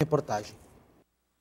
Reportagem.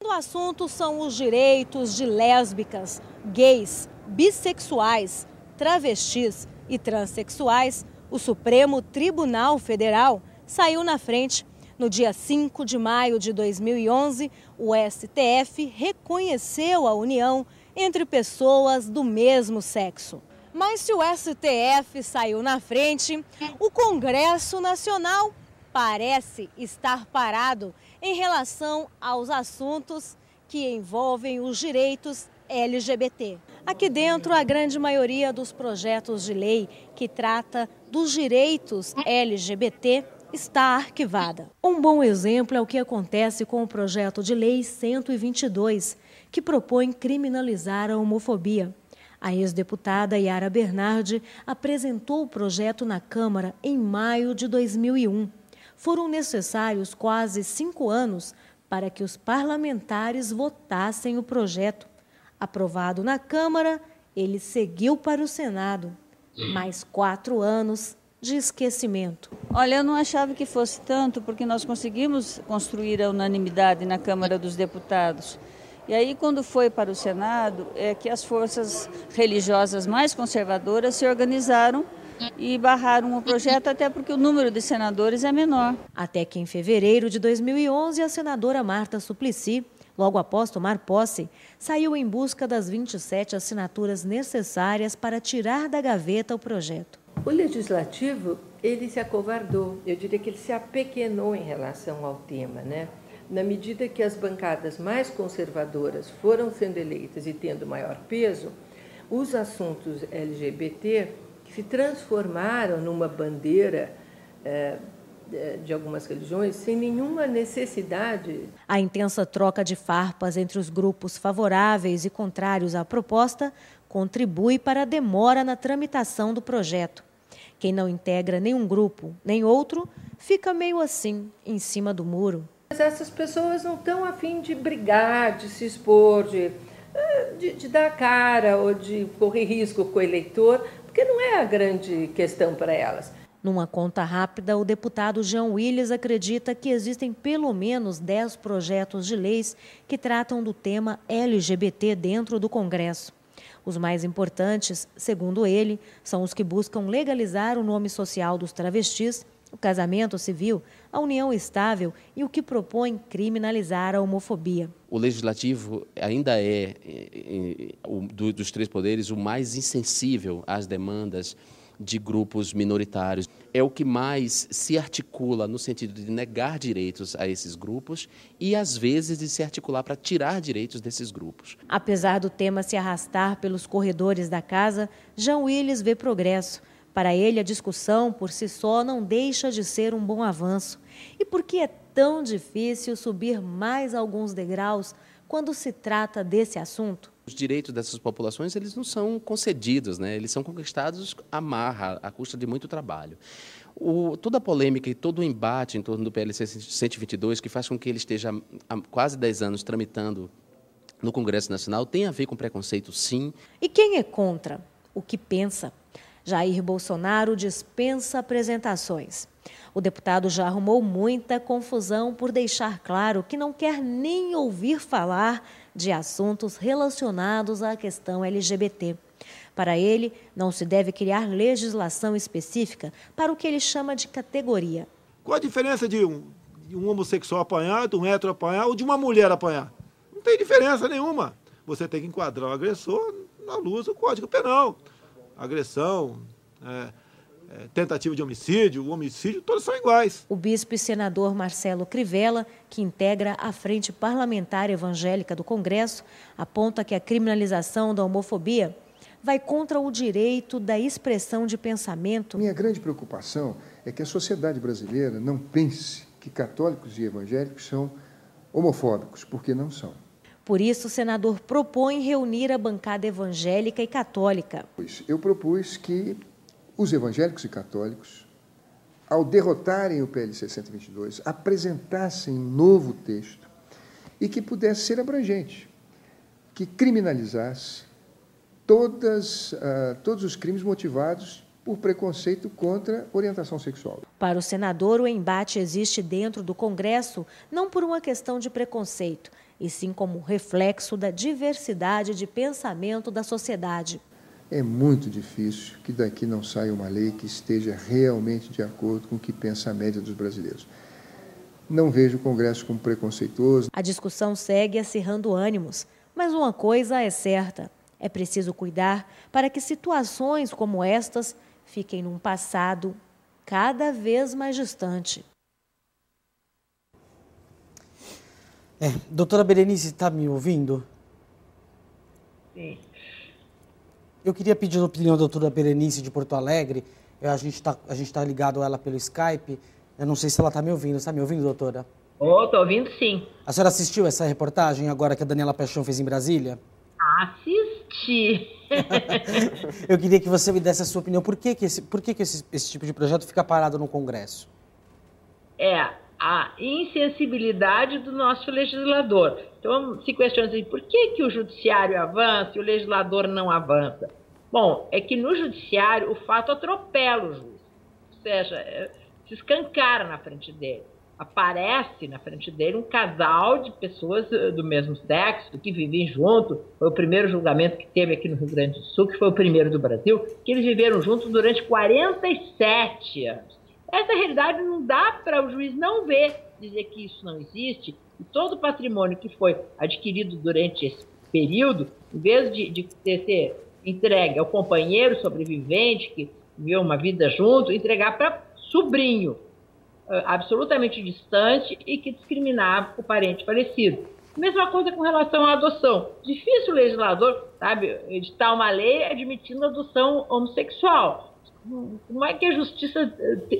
O assunto são os direitos de lésbicas, gays, bissexuais, travestis e transexuais. O Supremo Tribunal Federal saiu na frente. No dia 5 de maio de 2011, o STF reconheceu a união entre pessoas do mesmo sexo. Mas se o STF saiu na frente, o Congresso Nacional parece estar parado em relação aos assuntos que envolvem os direitos LGBT. Aqui dentro, a grande maioria dos projetos de lei que trata dos direitos LGBT está arquivada. Um bom exemplo é o que acontece com o projeto de lei 122, que propõe criminalizar a homofobia. A ex-deputada Yara Bernardi apresentou o projeto na Câmara em maio de 2001. Foram necessários quase 5 anos para que os parlamentares votassem o projeto. Aprovado na Câmara, ele seguiu para o Senado. Mais 4 anos de esquecimento. Olha, eu não achava que fosse tanto, porque nós conseguimos construir a unanimidade na Câmara dos Deputados. E aí, quando foi para o Senado, é que as forças religiosas mais conservadoras se organizaram e barraram o projeto, até porque o número de senadores é menor. Até que em fevereiro de 2011, a senadora Marta Suplicy, logo após tomar posse, saiu em busca das 27 assinaturas necessárias para tirar da gaveta o projeto. O Legislativo, ele se acovardou, eu diria que ele se apequenou em relação ao tema, né? Na medida que as bancadas mais conservadoras foram sendo eleitas e tendo maior peso, os assuntos LGBT que se transformaram numa bandeira de algumas religiões sem nenhuma necessidade. A intensa troca de farpas entre os grupos favoráveis e contrários à proposta contribui para a demora na tramitação do projeto. Quem não integra nenhum grupo nem outro fica meio assim, em cima do muro. Mas essas pessoas não estão a fim de brigar, de se expor, de dar a cara ou de correr risco com o eleitor, porque não é a grande questão para elas. Numa conta rápida, o deputado Jean Willis acredita que existem pelo menos 10 projetos de leis que tratam do tema LGBT dentro do Congresso. Os mais importantes, segundo ele, são os que buscam legalizar o nome social dos travestis, o casamento civil, a união estável e o que propõe criminalizar a homofobia. O Legislativo ainda dos 3 poderes, o mais insensível às demandas de grupos minoritários. É o que mais se articula no sentido de negar direitos a esses grupos e, às vezes, de se articular para tirar direitos desses grupos. Apesar do tema se arrastar pelos corredores da casa, Jean Willis vê progresso. Para ele, a discussão por si só não deixa de ser um bom avanço. E por que é tão difícil subir mais alguns degraus quando se trata desse assunto? Os direitos dessas populações, eles não são concedidos, né? Eles são conquistados à marra, à custa de muito trabalho. Toda a polêmica e todo o embate em torno do PLC 122, que faz com que ele esteja há quase 10 anos tramitando no Congresso Nacional, tem a ver com preconceito, sim. E quem é contra? O que pensa? Jair Bolsonaro dispensa apresentações. O deputado já arrumou muita confusão por deixar claro que não quer nem ouvir falar de assuntos relacionados à questão LGBT. Para ele, não se deve criar legislação específica para o que ele chama de categoria. Qual a diferença de um homossexual apanhar, de um hétero apanhar ou de uma mulher apanhar? Não tem diferença nenhuma. Você tem que enquadrar o agressor na luz do Código Penal. Agressão, tentativa de homicídio, o homicídio, todos são iguais. O bispo e senador Marcelo Crivella, que integra a Frente Parlamentar Evangélica do Congresso, aponta que a criminalização da homofobia vai contra o direito da expressão de pensamento. Minha grande preocupação é que a sociedade brasileira não pense que católicos e evangélicos são homofóbicos, porque não são. Por isso, o senador propõe reunir a bancada evangélica e católica. Eu propus que os evangélicos e católicos, ao derrotarem o PLC 122, apresentassem um novo texto e que pudesse ser abrangente, que criminalizasse todos os crimes motivados por por preconceito contra orientação sexual. Para o senador, o embate existe dentro do Congresso não por uma questão de preconceito, e sim como reflexo da diversidade de pensamento da sociedade. É muito difícil que daqui não saia uma lei que esteja realmente de acordo com o que pensa a média dos brasileiros. Não vejo o Congresso como preconceituoso. A discussão segue acirrando ânimos, mas uma coisa é certa: é preciso cuidar para que situações como estas fiquem num passado cada vez mais distante. Doutora Berenice, está me ouvindo? Sim. Eu queria pedir a opinião da doutora Berenice de Porto Alegre. A gente tá ligado a ela pelo Skype. Eu não sei se ela está me ouvindo. Está me ouvindo, doutora? Estou ouvindo, sim. A senhora assistiu essa reportagem agora que a Daniela Paixão fez em Brasília? Assisti. Eu queria que você me desse a sua opinião. Por que esse tipo de projeto fica parado no Congresso? A insensibilidade do nosso legislador. Então, se questiona assim, por que o judiciário avança e o legislador não avança? Bom, é que no judiciário o fato atropela o juiz. Ou seja, se escancara na frente dele. Aparece na frente dele um casal de pessoas do mesmo sexo, que vivem junto. Foi o primeiro julgamento que teve aqui no Rio Grande do Sul, que foi o primeiro do Brasil, que eles viveram juntos durante 47 anos. Essa realidade não dá para o juiz não ver, dizer que isso não existe. E todo o patrimônio que foi adquirido durante esse período, em vez de ser entregue ao companheiro sobrevivente, que viveu uma vida junto, entregar para sobrinho, absolutamente distante e que discriminava o parente falecido. Mesma coisa com relação à adoção. Difícil o legislador, editar uma lei admitindo a adoção homossexual. Como é que a justiça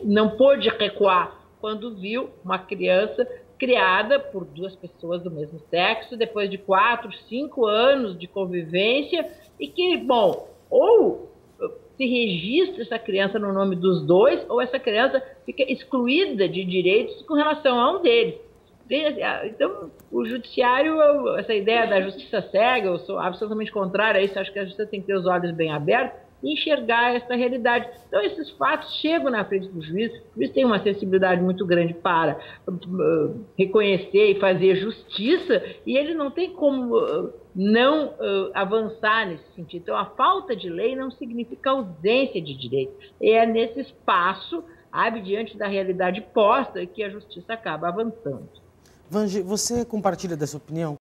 não pôde recuar quando viu uma criança criada por duas pessoas do mesmo sexo, depois de 4, 5 anos de convivência, e que, bom, ou se registra essa criança no nome dos dois, ou essa criança fica excluída de direitos com relação a um deles. Então, o judiciário, essa ideia da justiça cega, eu sou absolutamente contrária a isso, acho que a justiça tem que ter os olhos bem abertos e enxergar essa realidade. Então, esses fatos chegam na frente do juiz, o juiz tem uma sensibilidade muito grande para reconhecer e fazer justiça, e ele não tem como não avançar nesse sentido. Então, a falta de lei não significa ausência de direito. É nesse espaço, diante da realidade posta, que a justiça acaba avançando. Vangi, você compartilha dessa opinião?